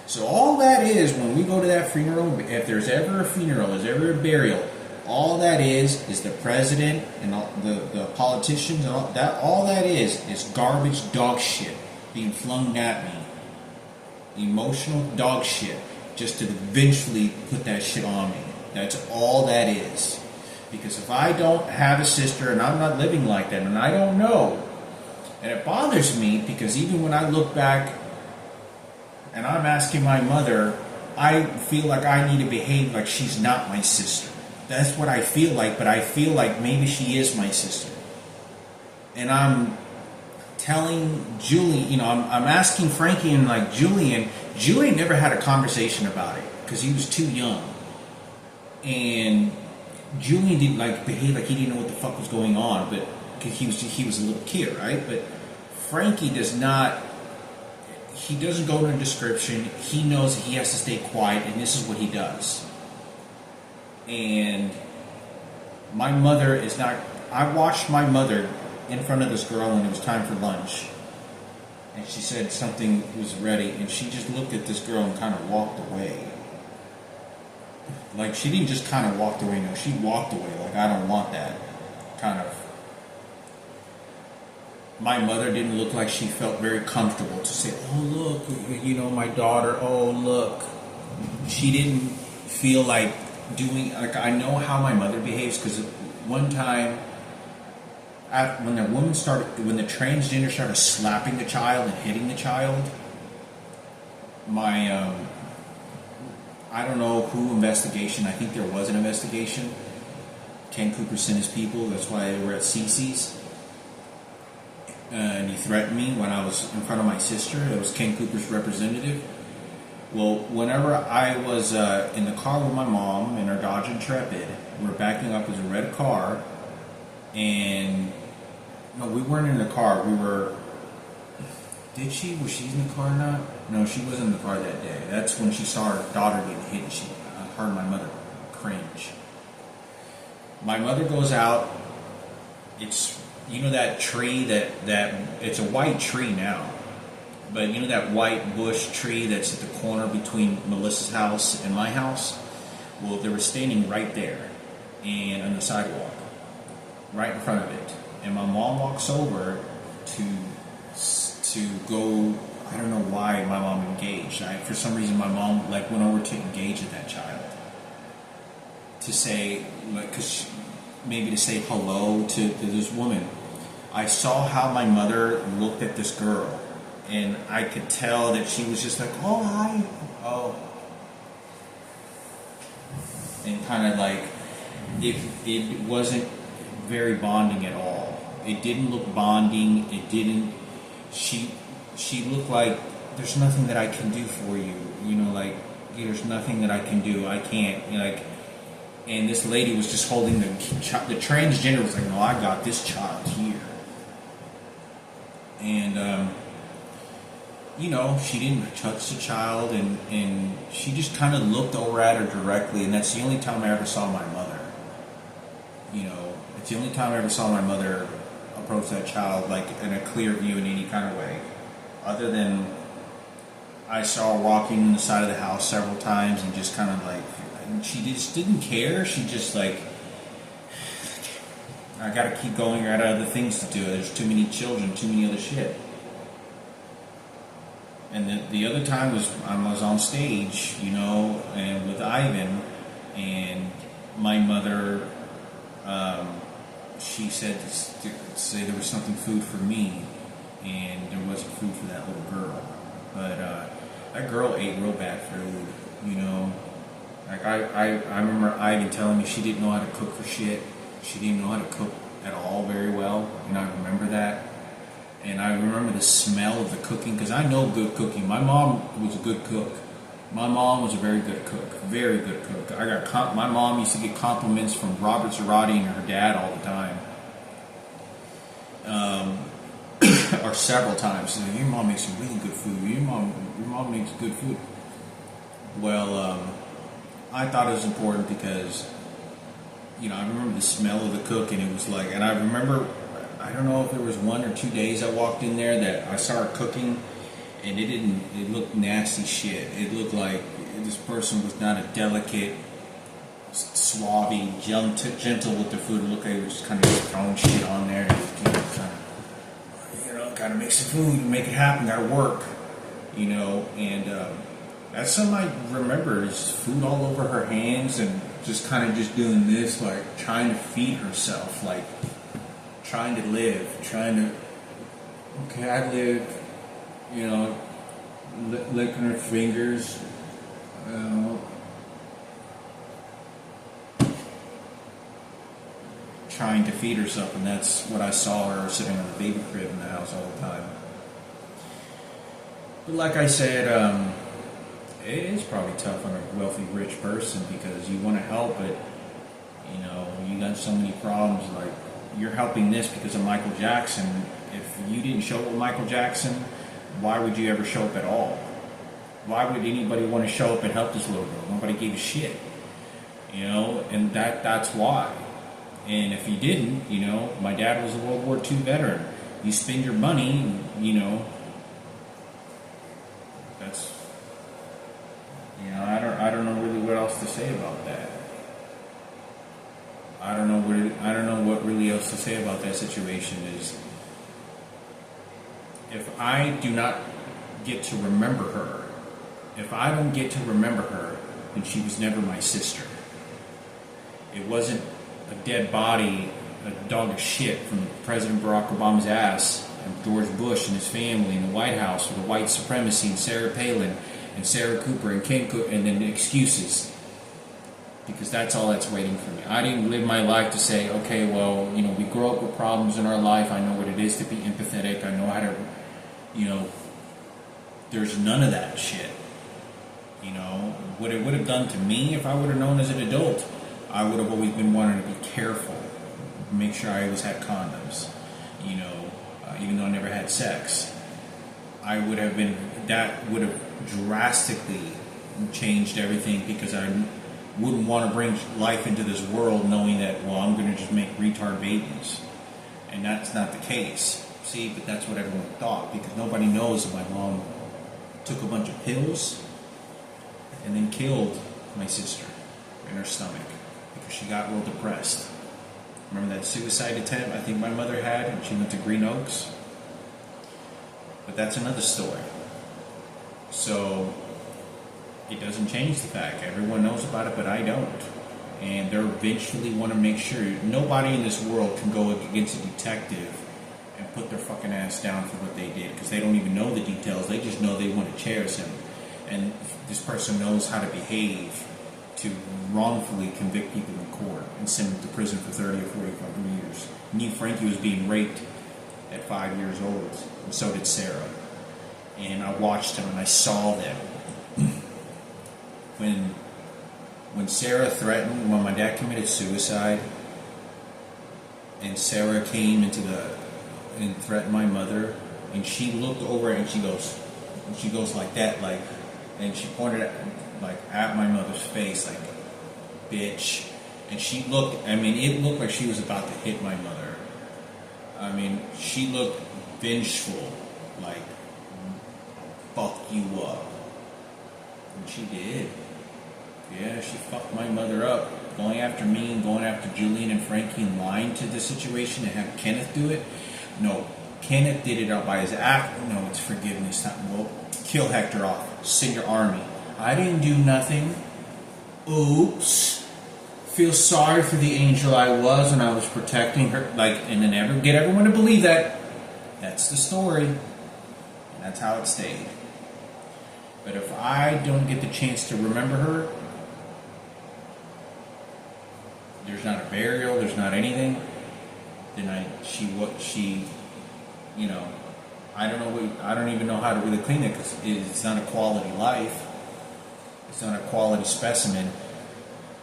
So all that is, when we go to that funeral, if there's ever a funeral, there's ever a burial, all that is the president and all the politicians, and all that is garbage dog shit being flung at me. Emotional dog shit, just to eventually put that shit on me. That's all that is. Because if I don't have a sister and I'm not living like that, and I don't know, and it bothers me, because even when I look back and I'm asking my mother, I feel like I need to behave like she's not my sister. That's what I feel like, but I feel like maybe she is my sister. And I'm telling Julie, I'm asking Frankie and like Julian never had a conversation about it because he was too young. And Julian didn't like behave like he didn't know what the fuck was going on, but because he was a little kid, right? But Frankie does not. He doesn't go into description. He knows that he has to stay quiet, and this is what he does. And my mother is not. I watched my mother in front of this girl when it was time for lunch, and she said something was ready, and she just looked at this girl and kind of walked away. Like, she didn't just kind of walk away, no, she walked away, like, I don't want that, kind of. My mother didn't look like she felt very comfortable to say, oh, look, my daughter, oh, look. She didn't feel like doing, like, I know how my mother behaves, because one time, when the transgender started slapping the child and hitting the child, I don't know who investigation. I think there was an investigation. Ken Cooper sent his people. That's why they were at Cece's. And he threatened me when I was in front of my sister. It was Ken Cooper's representative. Well, whenever I was in the car with my mom in our Dodge Intrepid, we were backing up as a red car. And, no, we weren't in the car. We were... Was she in the car or not? No, she wasn't in the car that day. That's when she saw her daughter getting hit, and she heard my mother cringe. My mother goes out. It's, that tree that it's a white tree now. But that white bush tree that's at the corner between Melissa's house and my house? Well, they were standing right there and on the sidewalk, right in front of it. And my mom walks over to go. I don't know why my mom engaged. For some reason, my mom went over to engage with that child to say, maybe to say hello to this woman. I saw how my mother looked at this girl, and I could tell that she was just like, oh, hi, oh, and kind of like it wasn't very bonding at all. It didn't look bonding. It didn't. She looked like, there's nothing that I can do for you. There's nothing that I can do. I can't. And this lady was just holding the transgender was like, no, I got this child here. And, she didn't touch the child, and she just kind of looked over at her directly, and that's the only time I ever saw my mother. It's the only time I ever saw my mother approach that child, in a clear view in any kind of way. Other than I saw her walking on the side of the house several times and just kind of and she just didn't care. She just I gotta keep going, I got other things to do. There's too many children, too many other shit. And the other time was I was on stage, and with Ivan, and my mother, she said to say there was something food for me, and there wasn't food for that little girl. But that girl ate real bad food, I remember Ivan telling me she didn't know how to cook for shit. She didn't know how to cook at all very well, and I remember that. And I remember the smell of the cooking, because I know good cooking. My mom was a good cook. My mom was a very good cook, very good cook. My mom used to get compliments from Robert Zarate and her dad all the time, or several times. Your mom makes some really good food. Your mom makes good food. Well, I thought it was important because, I remember the smell of the cook, and it was and I remember, I don't know if it was 1 or 2 days I walked in there that I saw her cooking, and it looked nasty shit. It looked like this person was not a delicate, suave, gentle with the food. It looked like they were just kind of throwing shit on there, and gotta make some food and make it happen, gotta work, and that's something I remember, is food all over her hands, and just kind of just doing this, trying to feed herself, trying to live, I live, licking her fingers. Trying to feed herself, and that's what I saw her sitting on the baby crib in the house all the time. But like I said, it is probably tough on a wealthy, rich person because you want to help, but you know, you got so many problems. Like, you're helping this because of Michael Jackson. If you didn't show up with Michael Jackson, why would you ever show up at all? Why would anybody want to show up and help this little girl? Nobody gave a shit. You know, and that's why. And if you didn't, you know, my dad was a World War II veteran. You spend your money, you know, that's, you know, I don't know really what else to say about that. I don't know what really else to say about that situation. Is if I do not get to remember her, if I don't get to remember her, then she was never my sister. It wasn't a dead body, a dog of shit from President Barack Obama's ass and George Bush and his family in the White House with the white supremacy and Sarah Palin and Sarah Cooper and Kim Cooper, and then the excuses. Because that's all that's waiting for me. I didn't live my life to say, okay, well, you know, we grow up with problems in our life. I know what it is to be empathetic. I know how to, you know, there's none of that shit. You know, what it would have done to me if I would have known as an adult, I would have always been wanting to be careful, make sure I always had condoms, you know, even though I never had sex. I would have been, that would have drastically changed everything because I wouldn't want to bring life into this world knowing that, well, I'm going to just make retard babies. And that's not the case. See, but that's what everyone thought, because nobody knows that my mom took a bunch of pills and then killed my sister in her stomach because she got real depressed. Remember that suicide attempt I think my mother had, and she went to Green Oaks? But that's another story. So it doesn't change the fact everyone knows about it, but I don't. And they eventually want to make sure nobody in this world can go against a detective and put their fucking ass down for what they did, because they don't even know the details. They just know they want to cherish him, and this person knows how to behave to wrongfully convict people in court and send them to prison for 30 or 45 years. Me and Frankie was being raped at 5 years old, and so did Sarah. And I watched them and I saw them. When Sarah threatened, when my dad committed suicide, and Sarah came and threatened my mother, and she looked over and she goes like that, like, and she pointed at my mother's face, like, bitch. And she looked, I mean, it looked like she was about to hit my mother. I mean, she looked vengeful, like, fuck you up. And she did. Yeah, she fucked my mother up, going after me and going after Julian and Frankie and lying to the situation and have Kenneth do it. No, Kenneth did it out by his act. No, it's forgiveness time. Well, kill Hector off. Send your army. I didn't do nothing. Oops. Feel sorry for the angel I was when I was protecting her. Like, and then get everyone to believe that. That's the story. And that's how it stayed. But if I don't get the chance to remember her, there's not a burial, there's not anything, then you know, I don't even know how to really clean it, because it's not a quality life. It's not a quality specimen,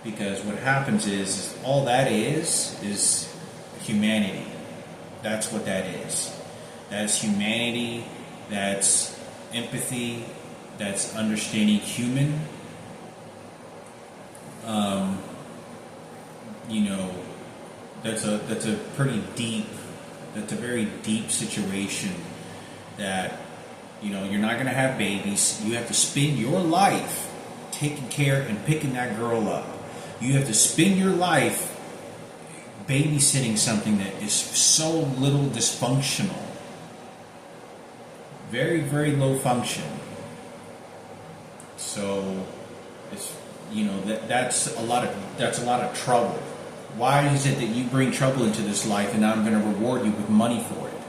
because what happens is all that is humanity. That's what that is. That's humanity, that's empathy, that's understanding human. You know, that's a very deep situation that, you know, you're not going to have babies. You have to spend your life taking care and picking that girl up. You have to spend your life babysitting something that is so little dysfunctional. Very, very low function. So it's, you know, that's a lot of trouble. Why is it that you bring trouble into this life and I'm going to reward you with money for it?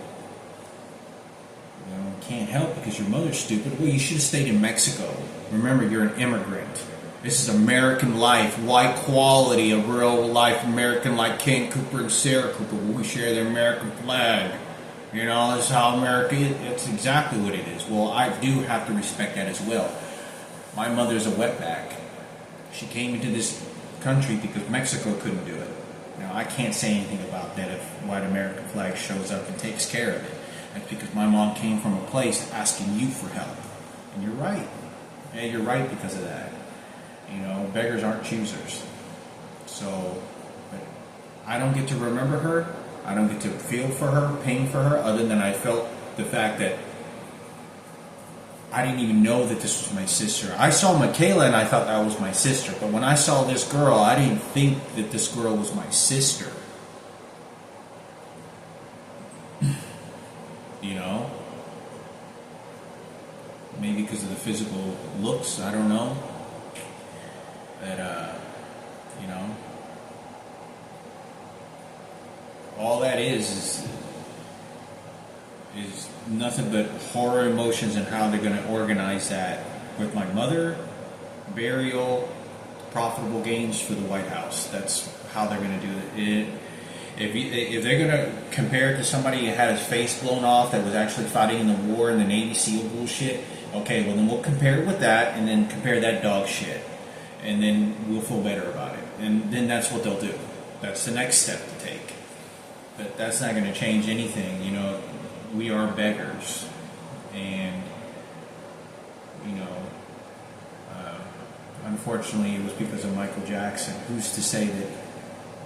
You know, Can't help because your mother's stupid. Well, you should have stayed in Mexico. Remember, you're an immigrant. This is American life, white quality, a real life American like Ken Cooper and Sarah Cooper, where we share the American flag. You know, that's how America is. That's exactly what it is. Well, I do have to respect that as well. My mother's a wetback. She came into this country because Mexico couldn't do it. Now, I can't say anything about that if white American flag shows up and takes care of it. That's because my mom came from a place asking you for help. And you're right. Yeah, you're right because of that. You know, beggars aren't choosers. So, but I don't get to remember her. I don't get to feel for her, pain for her, other than I felt the fact that I didn't even know that this was my sister. I saw Michaela and I thought that was my sister. But when I saw this girl, I didn't think that this girl was my sister. You know? Maybe because of the physical looks, I don't know. That, you know, all that is nothing but horror emotions and how they're going to organize that with my mother, burial, profitable gains for the White House. That's how they're going to do it. If they're going to compare it to somebody who had his face blown off that was actually fighting in the war in the Navy SEAL bullshit, okay, well then we'll compare it with that and then compare that dog shit. And then we'll feel better about it. And then that's what they'll do. That's the next step to take. But that's not going to change anything. You know, we are beggars. And, you know, unfortunately it was because of Michael Jackson. Who's to say that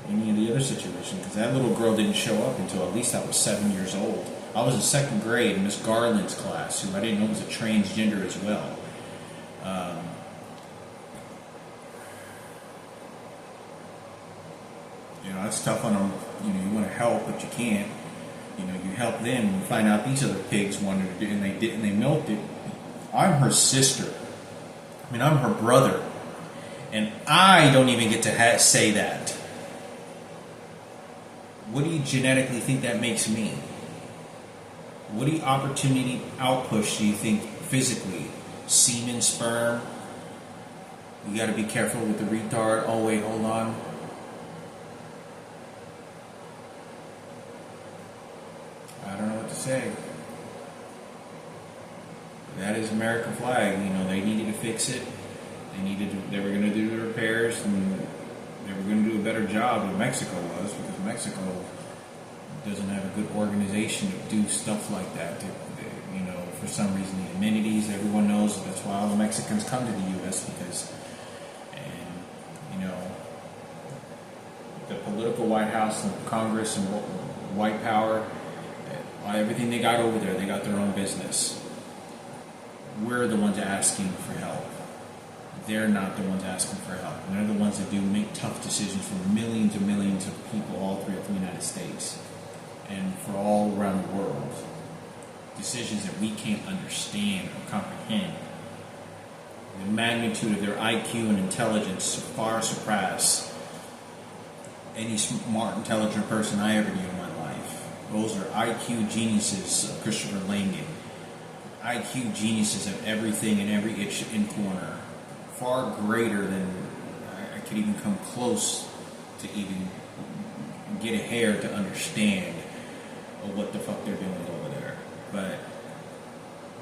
any of the other situation? Because that little girl didn't show up until at least I was 7 years old. I was in second grade in Miss Garland's class, who I didn't know was a transgender as well. You know, it's tough on them. You know, you want to help, but you can't. You know, you help them and you find out these other pigs wanted to do, and they did, and they milked it. I'm her sister. I mean, I'm her brother. And I don't even get to say that. What do you genetically think that makes me? What do you opportunity outpush do you think physically? Semen, sperm? You got to be careful with the retard. Oh, wait, hold on. I don't know what to say. That is American flag. You know, they needed to fix it. They were going to do the repairs, and they were going to do a better job than Mexico was, because Mexico doesn't have a good organization to do stuff like that. You know, for some reason, the amenities, everyone knows that's why all the Mexicans come to the U.S. because, and you know, the political White House and Congress and white power. Everything they got over there, they got their own business. We're the ones asking for help. They're not the ones asking for help. They're the ones that do make tough decisions for millions and millions of people all throughout the United States and for all around the world. Decisions that we can't understand or comprehend. The magnitude of their IQ and intelligence far surpass any smart, intelligent person I ever knew in my life. Those are IQ geniuses of Christopher Langan. IQ geniuses of everything and every itch and corner. Far greater than I could even come close to even get a hair to understand what the fuck they're doing over there. But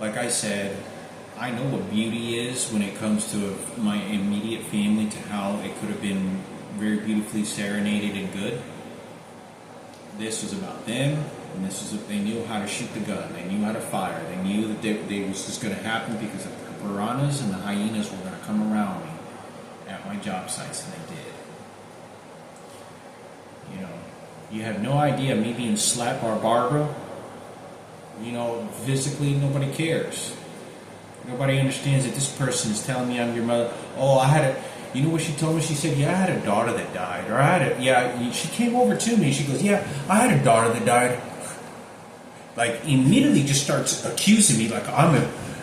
like I said, I know what beauty is when it comes to my immediate family, to how it could have been very beautifully serenaded and good. This was about them, and this was they knew how to shoot the gun. They knew how to fire. They knew that they was just going to happen because the piranhas and the hyenas were going to come around me at my job sites, and they did. You know, you have no idea me being slapped by Barbara. You know, physically, nobody cares. Nobody understands that this person is telling me I'm your mother. Oh, you know what she told me? She said, yeah, I had a daughter that died. She came over to me. She goes, yeah, I had a daughter that died. Like, immediately just starts accusing me like I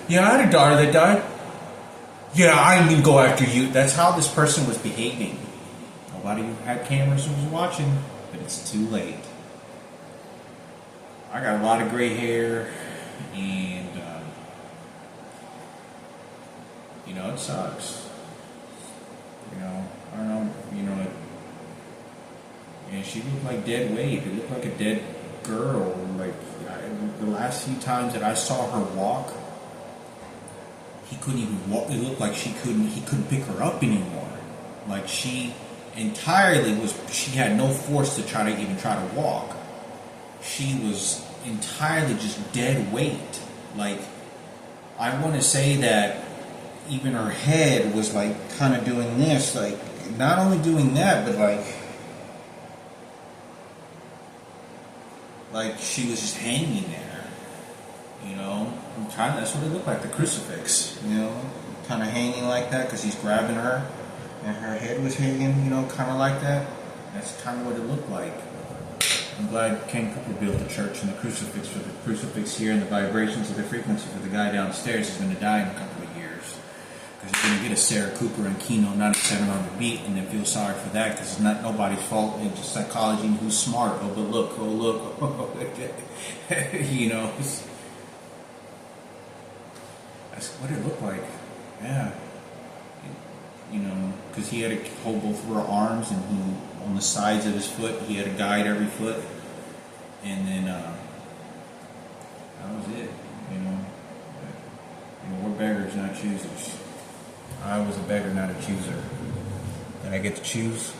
had a daughter that died. Yeah, I didn't go after you. That's how this person was behaving. Nobody had cameras who was watching, but it's too late. I got a lot of gray hair. and it sucks. I don't know. And she looked like dead weight. It looked like a dead girl. Like the last few times that I saw her walk, he couldn't even walk. It looked like he couldn't pick her up anymore. Like she had no force to try to walk. She was entirely just dead weight. Like, I want to say that even her head was like kind of doing this, like not only doing that, but like she was just hanging there. That's what it looked like, the crucifix. Kind of hanging like that because he's grabbing her, and her head was hanging, kind of like that. That's kind of what it looked like. I'm glad Ken Cooper built the church and the crucifix, for the crucifix here and the vibrations of the frequency for the guy downstairs is going to die in a couple of years. Because you're going to get a Sarah Cooper and Keno 97 on the beat and then feel sorry for that because it's not nobody's fault. It's just psychology and who's smart. Oh, but look. That's what it looked like. Yeah. Because he had to hold both of her arms, and on the sides of his foot, he had to guide every foot, and then that was it. We're beggars, not choosers. I was a beggar, not a chooser. Did I get to choose?